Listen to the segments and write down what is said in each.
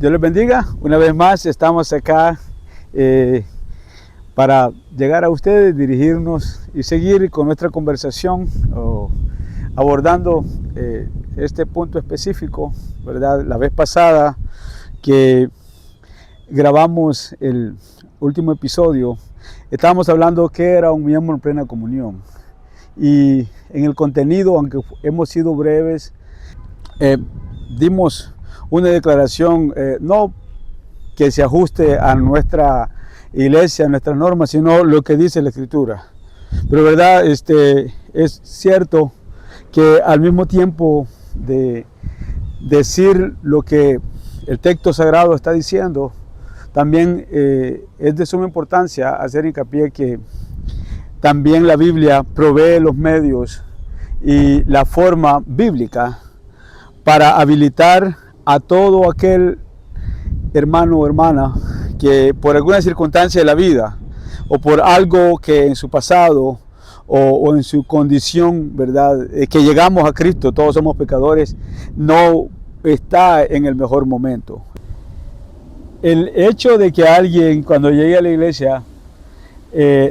Dios les bendiga. Una vez más estamos acá para llegar a ustedes, dirigirnos y seguir con nuestra conversación abordando este punto específico, ¿verdad? La vez pasada que grabamos el último episodio, estábamos hablando qué era un miembro en plena comunión. Y en el contenido, aunque hemos sido breves, dimos una declaración no que se ajuste a nuestra iglesia, a nuestras normas, sino lo que dice la Escritura. Pero verdad, es cierto que al mismo tiempo de decir lo que el texto sagrado está diciendo, también es de suma importancia hacer hincapié que también la Biblia provee los medios y la forma bíblica para habilitar a todo aquel hermano o hermana que por alguna circunstancia de la vida o por algo que en su pasado o en su condición, ¿verdad? Que llegamos a Cristo, todos somos pecadores, no está en el mejor momento. El hecho de que alguien cuando llegue a la iglesia,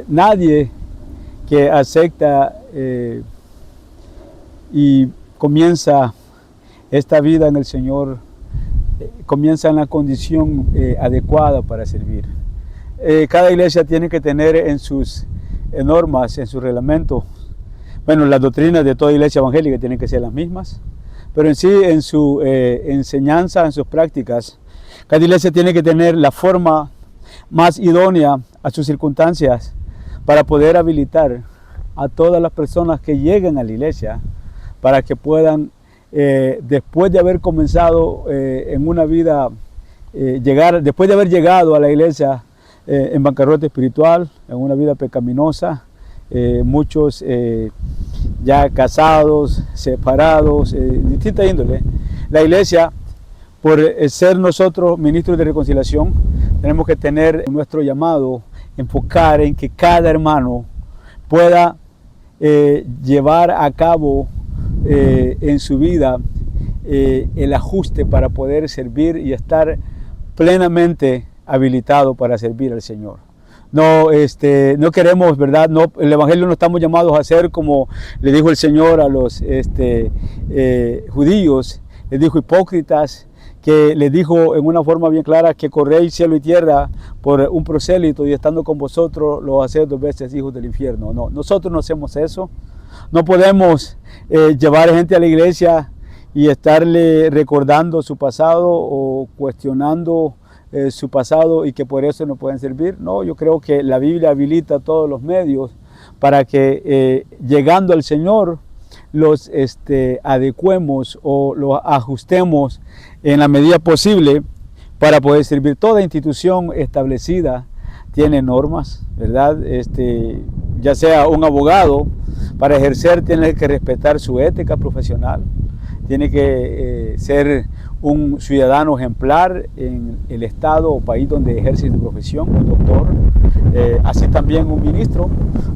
nadie que acepta y comienza esta vida en el Señor, comienza en la condición adecuada para servir. Cada iglesia tiene que tener en sus normas, en sus reglamentos, bueno, las doctrinas de toda iglesia evangélica tienen que ser las mismas, pero en sí, en su enseñanza, en sus prácticas, cada iglesia tiene que tener la forma más idónea a sus circunstancias para poder habilitar a todas las personas que lleguen a la iglesia para que puedan, después de haber comenzado en una vida, después de haber llegado a la iglesia en bancarrota espiritual, en una vida pecaminosa, muchos ya casados, separados, distinta índole. La iglesia, por ser nosotros ministros de reconciliación, tenemos que tener nuestro llamado, enfocar en que cada hermano pueda llevar a cabo en su vida el ajuste para poder servir y estar plenamente habilitado para servir al Señor. No queremos, ¿verdad? No, el Evangelio no estamos llamados a ser como le dijo el Señor a los judíos, les dijo hipócritas, que les dijo en una forma bien clara que corréis cielo y tierra por un prosélito y estando con vosotros los hacéis 2 veces hijos del infierno. No, nosotros no hacemos eso. No podemos llevar gente a la iglesia y estarle recordando su pasado o cuestionando su pasado y que por eso no pueden servir. No, yo creo que la Biblia habilita todos los medios para que llegando al Señor los adecuemos o los ajustemos en la medida posible para poder servir. Toda institución establecida tiene normas, ¿verdad? Ya sea un abogado, para ejercer tiene que respetar su ética profesional, tiene que ser un ciudadano ejemplar en el estado o país donde ejerce su profesión, un doctor, así también un ministro,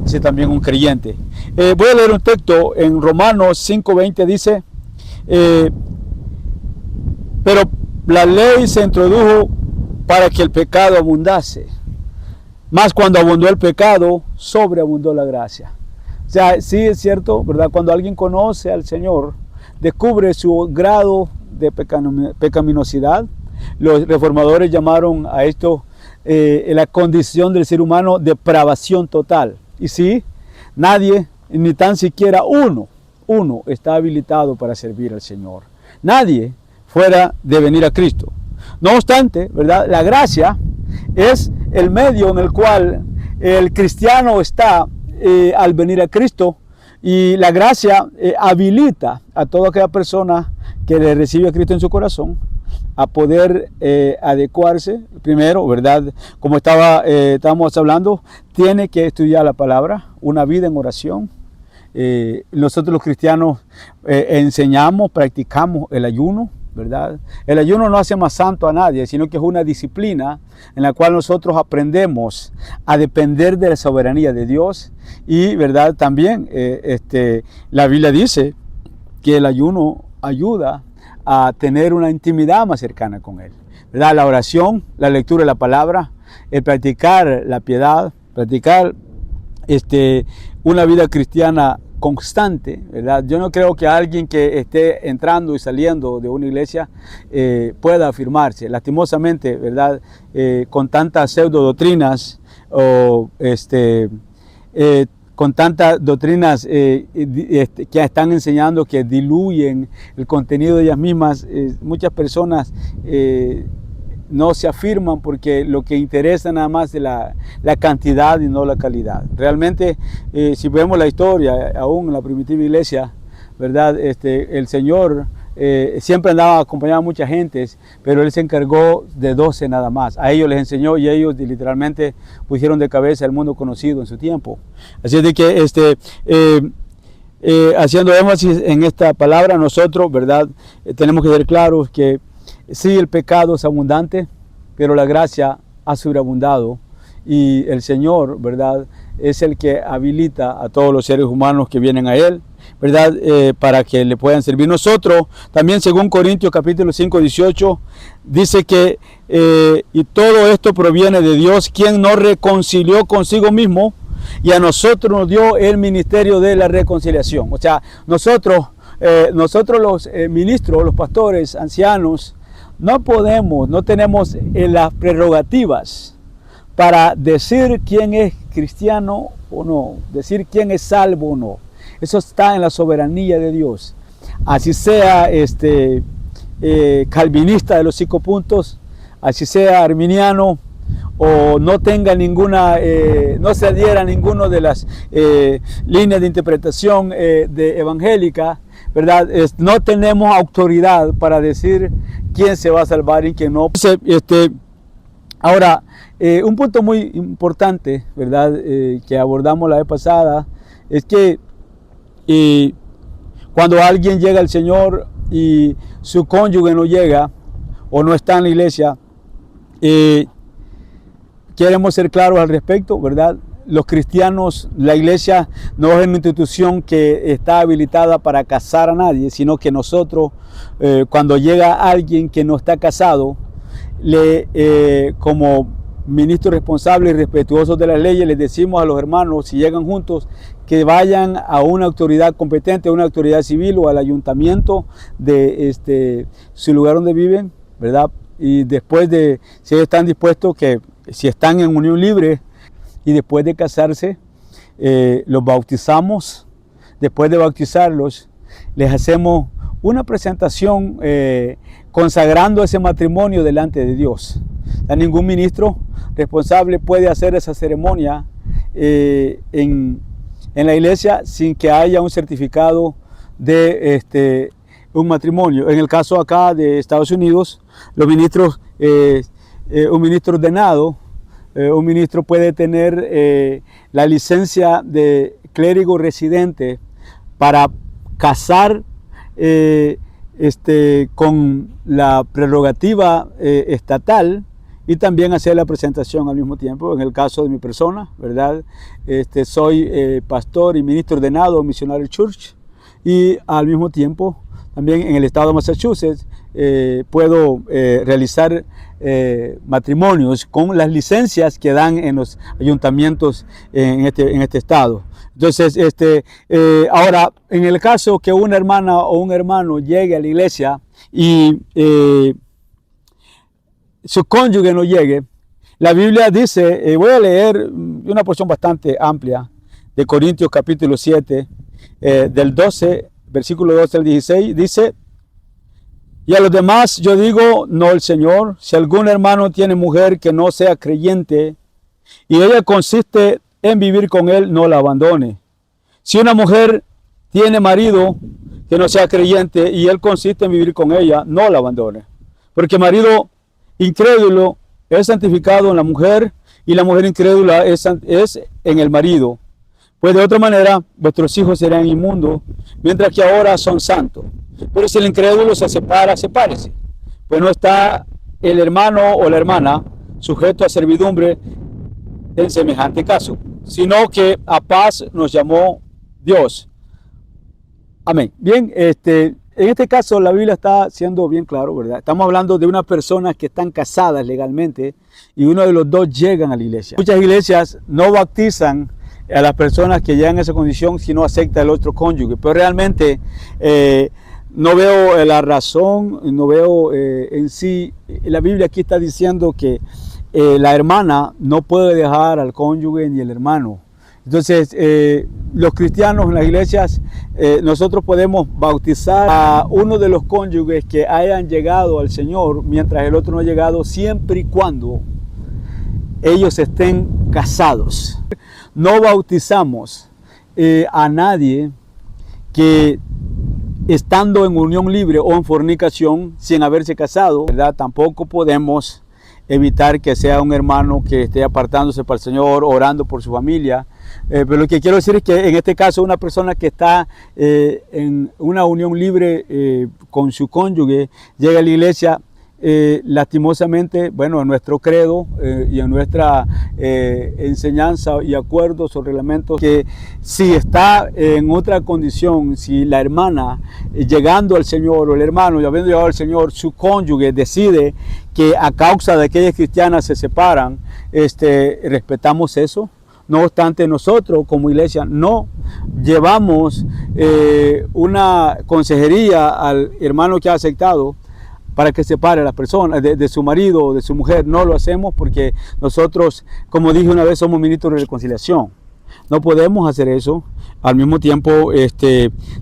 así también un creyente. Voy a leer un texto en Romanos 5:20, dice, pero la ley se introdujo para que el pecado abundase, mas cuando abundó el pecado, sobreabundó la gracia. O sea, sí es cierto, ¿verdad? Cuando alguien conoce al Señor, descubre su grado de pecaminosidad. Los reformadores llamaron a esto la condición del ser humano depravación total. Y sí, nadie, ni tan siquiera uno está habilitado para servir al Señor. Nadie fuera de venir a Cristo. No obstante, ¿verdad? La gracia es el medio en el cual el cristiano está al venir a Cristo, y la gracia habilita a toda aquella persona que le recibe a Cristo en su corazón a poder adecuarse. Primero, ¿verdad? Como estábamos hablando, tiene que estudiar la palabra, una vida en oración. Nosotros los cristianos enseñamos, practicamos el ayuno, ¿verdad? El ayuno no hace más santo a nadie, sino que es una disciplina en la cual nosotros aprendemos a depender de la soberanía de Dios. Y, ¿verdad? También la Biblia dice que el ayuno ayuda a tener una intimidad más cercana con Él, ¿verdad? La oración, la lectura de la palabra, el practicar la piedad, practicar una vida cristiana constante, ¿verdad? Yo no creo que alguien que esté entrando y saliendo de una iglesia pueda afirmarse. Lastimosamente, ¿verdad? Con tantas pseudo doctrinas o con tantas doctrinas que están enseñando que diluyen el contenido de ellas mismas, muchas personas no se afirman porque lo que interesa nada más es la cantidad y no la calidad. Realmente, si vemos la historia, aún en la primitiva iglesia, ¿verdad? El Señor siempre andaba acompañado a mucha gente, pero Él se encargó de 12 nada más. A ellos les enseñó y ellos literalmente pusieron de cabeza el mundo conocido en su tiempo. Así de que haciendo énfasis en esta palabra, nosotros, ¿verdad? Tenemos que ser claros que sí, el pecado es abundante, pero la gracia ha sobreabundado y el Señor, ¿verdad? Es el que habilita a todos los seres humanos que vienen a Él, ¿verdad? Para que le puedan servir. Nosotros, también según Corintios capítulo 5, 18, dice que y todo esto proviene de Dios, quien nos reconcilió consigo mismo y a nosotros nos dio el ministerio de la reconciliación. O sea, nosotros los ministros, los pastores, ancianos, no tenemos las prerrogativas para decir quién es cristiano o no, decir quién es salvo o no. Eso está en la soberanía de Dios. Así sea calvinista de los 5 puntos, así sea arminiano, o no tenga ninguna, no se adhiera a ninguna de las líneas de interpretación de evangélica, ¿verdad? No tenemos autoridad para decir quién se va a salvar y quién no. Ahora, un punto muy importante, ¿verdad? Que abordamos la vez pasada, es que cuando alguien llega al Señor y su cónyuge no llega o no está en la iglesia, queremos ser claros al respecto, ¿verdad? Los cristianos, la iglesia no es una institución que está habilitada para casar a nadie, sino que nosotros, cuando llega alguien que no está casado, como ministros responsables y respetuosos de las leyes, les decimos a los hermanos, si llegan juntos, que vayan a una autoridad competente, a una autoridad civil o al ayuntamiento de su lugar donde viven, ¿verdad? Y después de, si ellos están dispuestos, que si están en unión libre y después de casarse, los bautizamos. Después de bautizarlos, les hacemos una presentación consagrando ese matrimonio delante de Dios. O sea, ningún ministro responsable puede hacer esa ceremonia en la iglesia sin que haya un certificado de un matrimonio. En el caso acá de Estados Unidos, los ministros, un ministro ordenado, un ministro puede tener la licencia de clérigo residente para casar con la prerrogativa estatal y también hacer la presentación al mismo tiempo. En el caso de mi persona, ¿verdad? Soy pastor y ministro ordenado en Missionary Church y al mismo tiempo también en el estado de Massachusetts puedo realizar matrimonios con las licencias que dan en los ayuntamientos en este estado. Entonces, ahora, en el caso que una hermana o un hermano llegue a la iglesia y su cónyuge no llegue, la Biblia dice, voy a leer una porción bastante amplia de Corintios capítulo 7, del 12, versículo 12 al 16, dice: y a los demás yo digo, no el Señor, si algún hermano tiene mujer que no sea creyente y ella consiste en vivir con él, no la abandone. Si una mujer tiene marido que no sea creyente y él consiste en vivir con ella, no la abandone. Porque marido incrédulo es santificado en la mujer y la mujer incrédula es en el marido. Pues de otra manera vuestros hijos serán inmundos, mientras que ahora son santos. Pero si el incrédulo se separa, sepárese. Pues no está el hermano o la hermana sujeto a servidumbre en semejante caso, sino que a paz nos llamó Dios. Amén. Bien, En este caso la Biblia está siendo bien claro, ¿verdad? Estamos hablando de unas personas que están casadas legalmente y uno de los dos llegan a la iglesia. Muchas iglesias no bautizan a las personas que llegan a esa condición si no acepta el otro cónyuge, pero realmente no veo la razón, no veo en sí, la Biblia aquí está diciendo que la hermana no puede dejar al cónyuge ni el hermano. Entonces, los cristianos en las iglesias, nosotros podemos bautizar a uno de los cónyuges que hayan llegado al Señor mientras el otro no ha llegado, siempre y cuando ellos estén casados. No bautizamos a nadie que estando en unión libre o en fornicación sin haberse casado, ¿verdad? Tampoco podemos evitar que sea un hermano que esté apartándose para el Señor, orando por su familia. Pero lo que quiero decir es que en este caso una persona que está en una unión libre con su cónyuge llega a la iglesia, lastimosamente, bueno, en nuestro credo y en nuestra enseñanza y acuerdos o reglamentos, que si está en otra condición, si la hermana llegando al Señor o el hermano y habiendo llegado al Señor, su cónyuge decide que a causa de que ellas cristianas se separan, respetamos eso. No obstante, nosotros como iglesia no llevamos una consejería al hermano que ha aceptado para que separe a la persona de su marido o de su mujer. No lo hacemos porque nosotros, como dije una vez, somos ministros de reconciliación. No podemos hacer eso. Al mismo tiempo,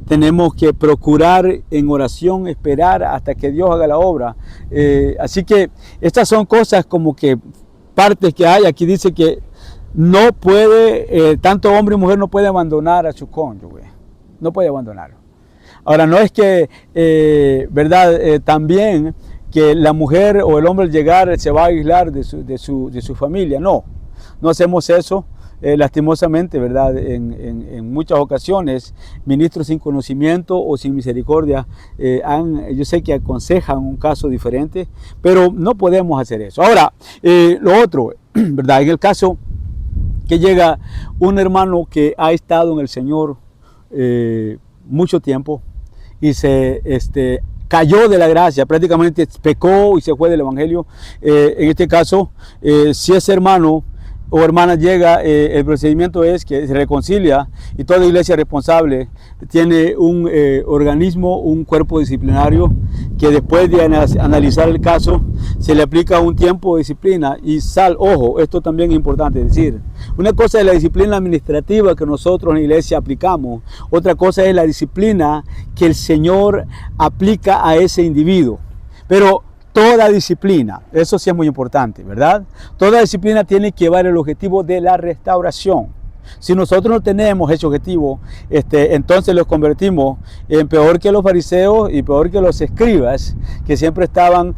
tenemos que procurar en oración, esperar hasta que Dios haga la obra. Así que estas son cosas como que partes que hay. Aquí dice que no puede, tanto hombre y mujer no puede abandonar a su cónyuge. No puede abandonarlo. Ahora, no es que, ¿verdad? También que la mujer o el hombre al llegar se va a aislar de su familia. No, no hacemos eso. Lastimosamente, ¿verdad? En muchas ocasiones, ministros sin conocimiento o sin misericordia, yo sé que aconsejan un caso diferente, pero no podemos hacer eso. Ahora, lo otro, ¿verdad? En el caso que llega un hermano que ha estado en el Señor mucho tiempo y se cayó de la gracia, prácticamente pecó y se fue del evangelio. En este caso, si ese hermano o hermana llega, el procedimiento es que se reconcilia y toda iglesia responsable tiene un organismo, un cuerpo disciplinario que después de analizar el caso se le aplica un tiempo de disciplina y ojo, esto también es importante decir, una cosa es la disciplina administrativa que nosotros en la iglesia aplicamos, otra cosa es la disciplina que el Señor aplica a ese individuo, pero toda disciplina, eso sí es muy importante, ¿verdad? Toda disciplina tiene que llevar el objetivo de la restauración. Si nosotros no tenemos ese objetivo, entonces los convertimos en peor que los fariseos y peor que los escribas, que siempre estaban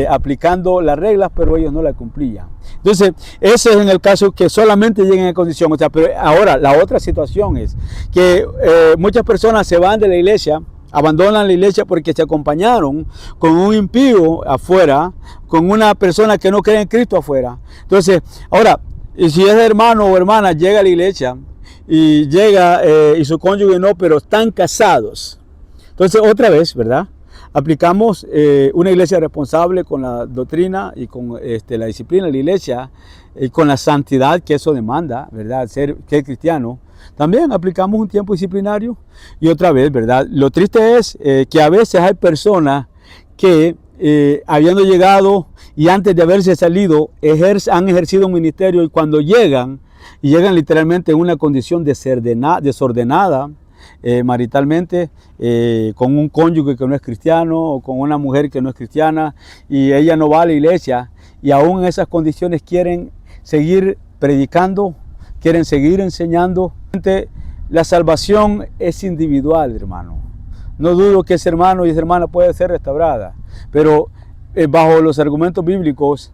aplicando las reglas, pero ellos no las cumplían. Entonces, ese es en el caso que solamente lleguen a condición. O sea, pero ahora, la otra situación es que muchas personas se van de la iglesia, abandonan la iglesia porque se acompañaron con un impío afuera, con una persona que no cree en Cristo afuera. Entonces, ahora, si ese hermano o hermana llega a la iglesia y llega y su cónyuge no, pero están casados. Entonces, otra vez, ¿verdad? Aplicamos una iglesia responsable con la doctrina y con la disciplina de la iglesia y con la santidad que eso demanda, ¿verdad? Ser cristiano. También aplicamos un tiempo disciplinario y otra vez, ¿verdad? Lo triste es que a veces hay personas que habiendo llegado y antes de haberse salido han ejercido un ministerio y cuando llegan literalmente en una condición desordenada maritalmente, con un cónyuge que no es cristiano o con una mujer que no es cristiana y ella no va a la iglesia y aún en esas condiciones quieren seguir predicando, quieren seguir enseñando. La salvación es individual, hermano. No dudo que ese hermano y esa hermana pueda ser restaurada, pero bajo los argumentos bíblicos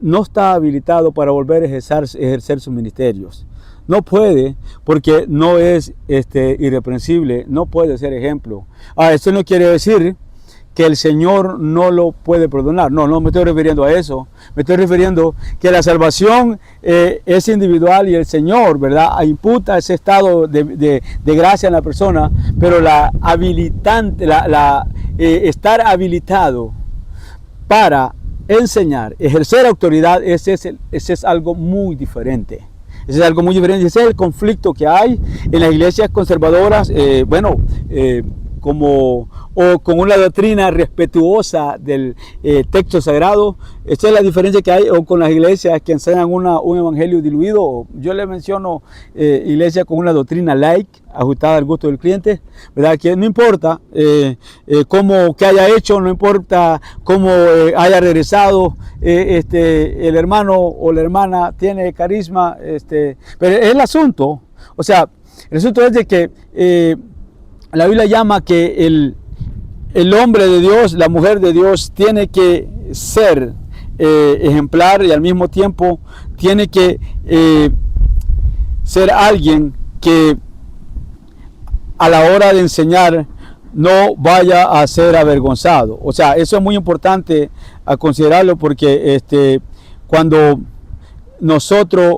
no está habilitado para volver a ejercer sus ministerios. No puede porque no es irreprensible, no puede ser ejemplo. Esto no quiere decir que el Señor no lo puede perdonar. No, no me estoy refiriendo a eso. Me estoy refiriendo que la salvación es individual y el Señor, ¿verdad?, imputa ese estado de gracia en la persona, pero estar habilitado para enseñar, ejercer autoridad, ese es algo muy diferente. Ese es algo muy diferente. Ese es el conflicto que hay en las iglesias conservadoras, o con una doctrina respetuosa del texto sagrado. Esa es la diferencia que hay, o con las iglesias que enseñan un evangelio diluido. Yo le menciono iglesias con una doctrina light, ajustada al gusto del cliente, ¿verdad? Que no importa cómo que haya hecho, no importa cómo haya regresado, el hermano o la hermana tiene carisma, pero es el asunto, o sea, el asunto es de que la Biblia llama que el hombre de Dios, la mujer de Dios, tiene que ser ejemplar y al mismo tiempo tiene que ser alguien que a la hora de enseñar no vaya a ser avergonzado. O sea, eso es muy importante a considerarlo, porque cuando nosotros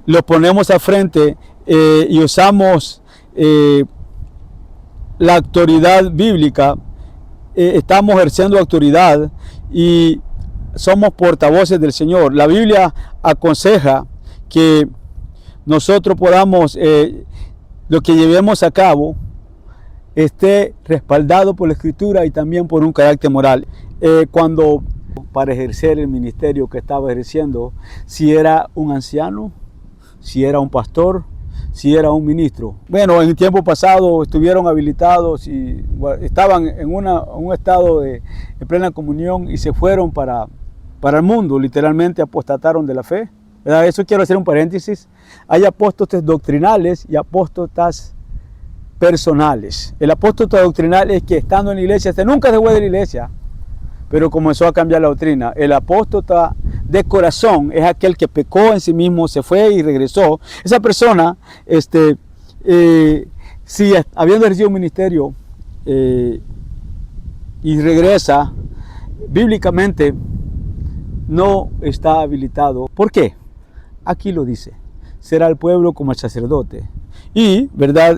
lo ponemos al frente y usamos la autoridad bíblica, estamos ejerciendo autoridad y somos portavoces del Señor. La Biblia aconseja que nosotros podamos, lo que llevemos a cabo, esté respaldado por la Escritura y también por un carácter moral. Cuando para ejercer el ministerio que estaba ejerciendo, si era un anciano, si era un pastor, si era un ministro. Bueno, en el tiempo pasado estuvieron habilitados y estaban en un estado de plena comunión y se fueron para el mundo, literalmente apostataron de la fe, ¿verdad? Eso quiero hacer un paréntesis. Hay apóstoles doctrinales y apóstotas personales. El apóstata doctrinal es que estando en la iglesia, nunca se fue de la iglesia, pero comenzó a cambiar la doctrina. El apóstata de corazón es aquel que pecó en sí mismo, se fue y regresó. Esa persona, si habiendo ejercido un ministerio y regresa, bíblicamente no está habilitado. ¿Por qué? Aquí lo dice: será el pueblo como el sacerdote. Y, ¿verdad?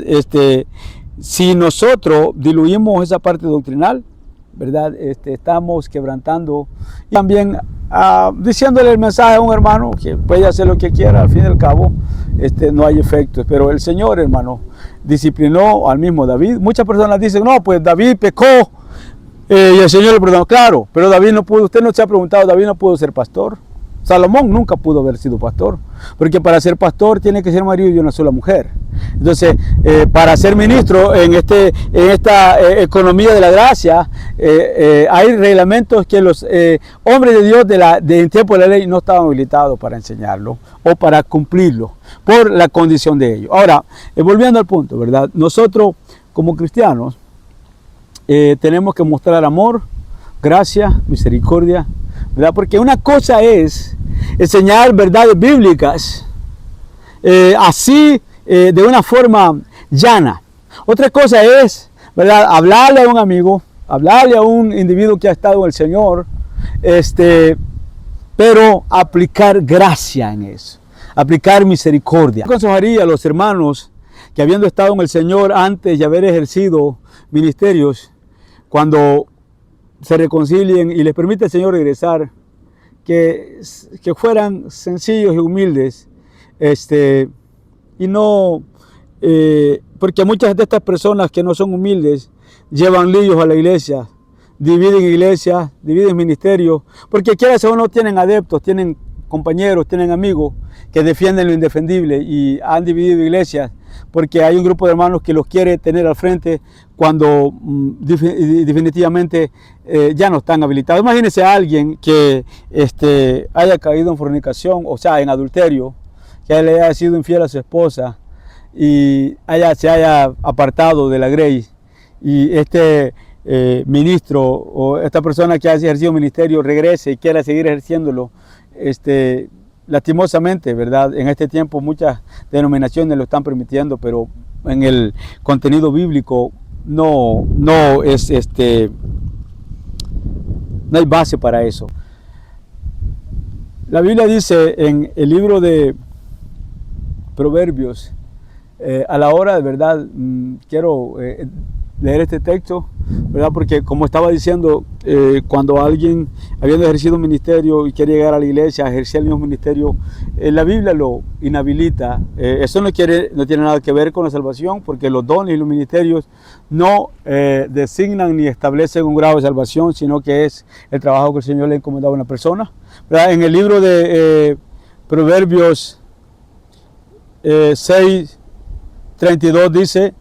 Si nosotros diluimos esa parte doctrinal, ¿verdad? Estamos quebrantando y también diciéndole el mensaje a un hermano que puede hacer lo que quiera, al fin y al cabo no hay efectos. Pero el Señor, hermano, disciplinó al mismo David. Muchas personas dicen: no, pues David pecó y el Señor le perdonó. Claro, pero David no pudo. Usted no se ha preguntado, David no pudo ser pastor. Salomón nunca pudo haber sido pastor, porque para ser pastor tiene que ser marido de una sola mujer. Entonces, para ser ministro en esta economía de la gracia, hay reglamentos que los hombres de Dios en tiempo de la ley no estaban habilitados para enseñarlo o para cumplirlo por la condición de ellos. Ahora, volviendo al punto, ¿verdad? Nosotros como cristianos tenemos que mostrar amor, gracia, misericordia, ¿verdad? Porque una cosa es enseñar verdades bíblicas así de una forma llana. Otra cosa es, ¿verdad?, hablarle a un amigo, hablarle a un individuo que ha estado en el Señor, pero aplicar gracia en eso, aplicar misericordia. Yo aconsejaría a los hermanos que, habiendo estado en el Señor antes de haber ejercido ministerios, cuando se reconcilien y les permite el Señor regresar, que fueran sencillos y humildes, y no, porque muchas de estas personas que no son humildes llevan líos a la iglesia, dividen iglesias, dividen ministerios, porque quieras o no tienen adeptos, tienen compañeros, tienen amigos que defienden lo indefendible y han dividido iglesias, porque hay un grupo de hermanos que los quiere tener al frente cuando definitivamente ya no están habilitados. Imagínense a alguien que haya caído en fornicación, o sea, en adulterio, que le haya sido infiel a su esposa y se haya apartado de la grey, y ministro o esta persona que ha ejercido ministerio regrese y quiera seguir ejerciéndolo, lastimosamente, ¿verdad? En este tiempo muchas denominaciones lo están permitiendo, pero en el contenido bíblico no es no hay base para eso. La Biblia dice en el libro de Proverbios, a la hora de verdad, quiero leer este texto, ¿verdad? Porque como estaba diciendo, cuando alguien habiendo ejercido un ministerio y quiere llegar a la iglesia a ejercer el mismo ministerio, la Biblia lo inhabilita. Eso no tiene nada que ver con la salvación, porque los dones y los ministerios no designan ni establecen un grado de salvación, sino que es el trabajo que el Señor le ha encomendado a una persona, ¿verdad? En el libro de Proverbios 6:32 dice: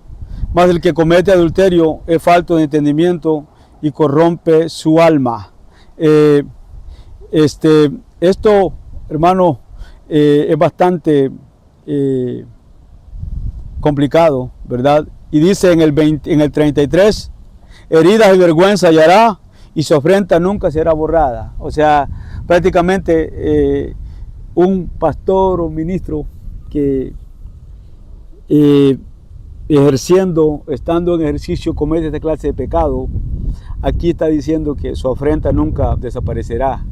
mas el que comete adulterio es falto de entendimiento y corrompe su alma. Esto, hermano, es bastante complicado, ¿verdad? Y dice en el 33, heridas y vergüenza hallará, y su afrenta nunca será borrada. O sea, prácticamente un pastor o ministro que estando en ejercicio, comete esta clase de pecado, aquí está diciendo que su afrenta nunca desaparecerá.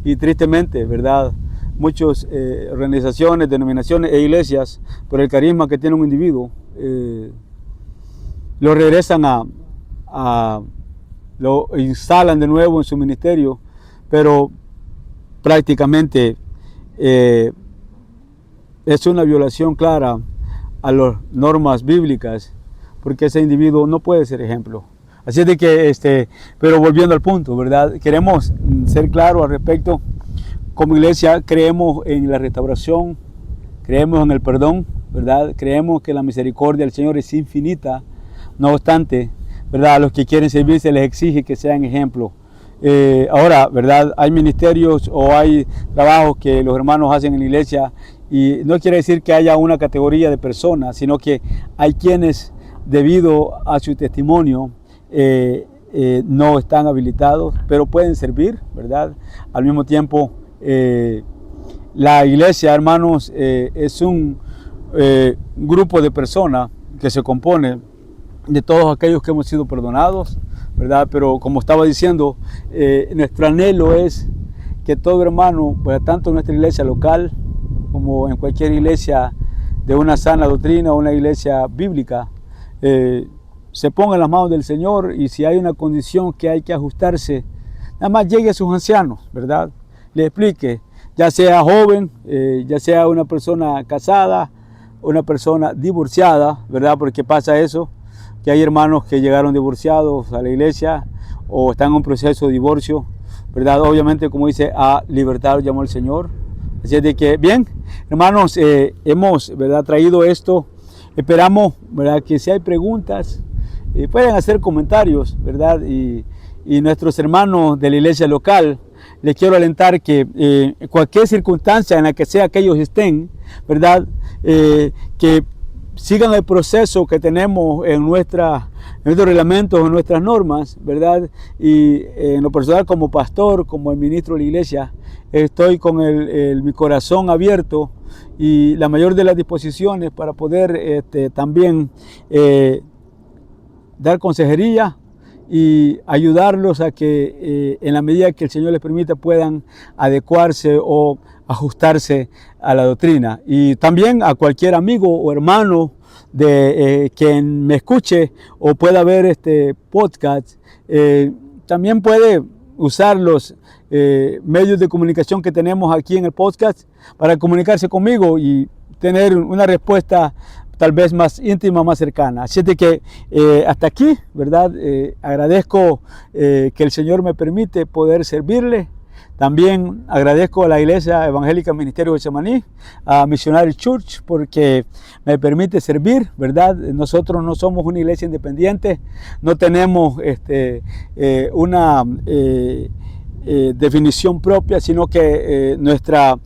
Y tristemente, ¿verdad? Muchas organizaciones, denominaciones e iglesias, por el carisma que tiene un individuo, lo regresan lo instalan de nuevo en su ministerio, pero prácticamente es una violación clara a las normas bíblicas, porque ese individuo no puede ser ejemplo. Así es de que, pero volviendo al punto, ¿verdad? Queremos ser claros al respecto. Como iglesia creemos en la restauración, creemos en el perdón, ¿verdad? Creemos que la misericordia del Señor es infinita. No obstante, ¿verdad? A los que quieren servir se les exige que sean ejemplo. Ahora, ¿verdad? Hay ministerios o hay trabajos que los hermanos hacen en la iglesia, y no quiere decir que haya una categoría de personas, sino que hay quienes, debido a su testimonio, no están habilitados, pero pueden servir, ¿verdad? Al mismo tiempo, la iglesia, hermanos, es un grupo de personas que se compone de todos aquellos que hemos sido perdonados, ¿verdad? Pero como estaba diciendo, nuestro anhelo es que todo hermano, pues, tanto en nuestra iglesia local como en cualquier iglesia de una sana doctrina o una iglesia bíblica, se ponga en las manos del Señor, y si hay una condición que hay que ajustarse, nada más llegue a sus ancianos, ¿verdad? Le explique, ya sea joven, ya sea una persona casada, una persona divorciada, ¿verdad? Porque pasa eso, que hay hermanos que llegaron divorciados a la iglesia o están en un proceso de divorcio, ¿verdad? Obviamente, como dice, a libertad los llamó el Señor. Así es de que, bien, hermanos, hemos, ¿verdad?, traído esto. Esperamos, ¿verdad?, que si hay preguntas, pueden hacer comentarios, ¿verdad? Y nuestros hermanos de la iglesia local, les quiero alentar que cualquier circunstancia en la que sea que ellos estén, ¿verdad?, que sigan el proceso que tenemos en nuestros reglamentos, en nuestras normas, ¿verdad? Y en lo personal, como pastor, como el ministro de la iglesia, estoy con mi corazón abierto y la mayor de las disposiciones para poder también dar consejería y ayudarlos a que en la medida que el Señor les permita puedan adecuarse o ajustarse a la doctrina. Y también a cualquier amigo o hermano de quien me escuche o pueda ver este podcast, también puede usar los medios de comunicación que tenemos aquí en el podcast para comunicarse conmigo y tener una respuesta tal vez más íntima, más cercana. Así de que hasta aquí, ¿verdad? Agradezco que el Señor me permite poder servirle. También agradezco a la Iglesia Evangélica Ministerio de Getsemaní, a Missionary Church, porque me permite servir, ¿verdad? Nosotros no somos una iglesia independiente, no tenemos una definición propia, sino que nuestra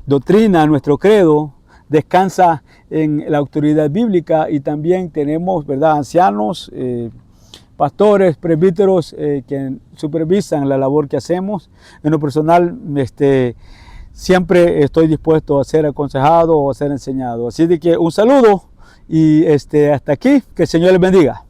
doctrina, nuestro credo, descansa en la autoridad bíblica, y también tenemos, ¿verdad?, ancianos, pastores, presbíteros que supervisan la labor que hacemos. En lo personal, siempre estoy dispuesto a ser aconsejado o a ser enseñado. Así de que un saludo Y hasta aquí, que el Señor les bendiga.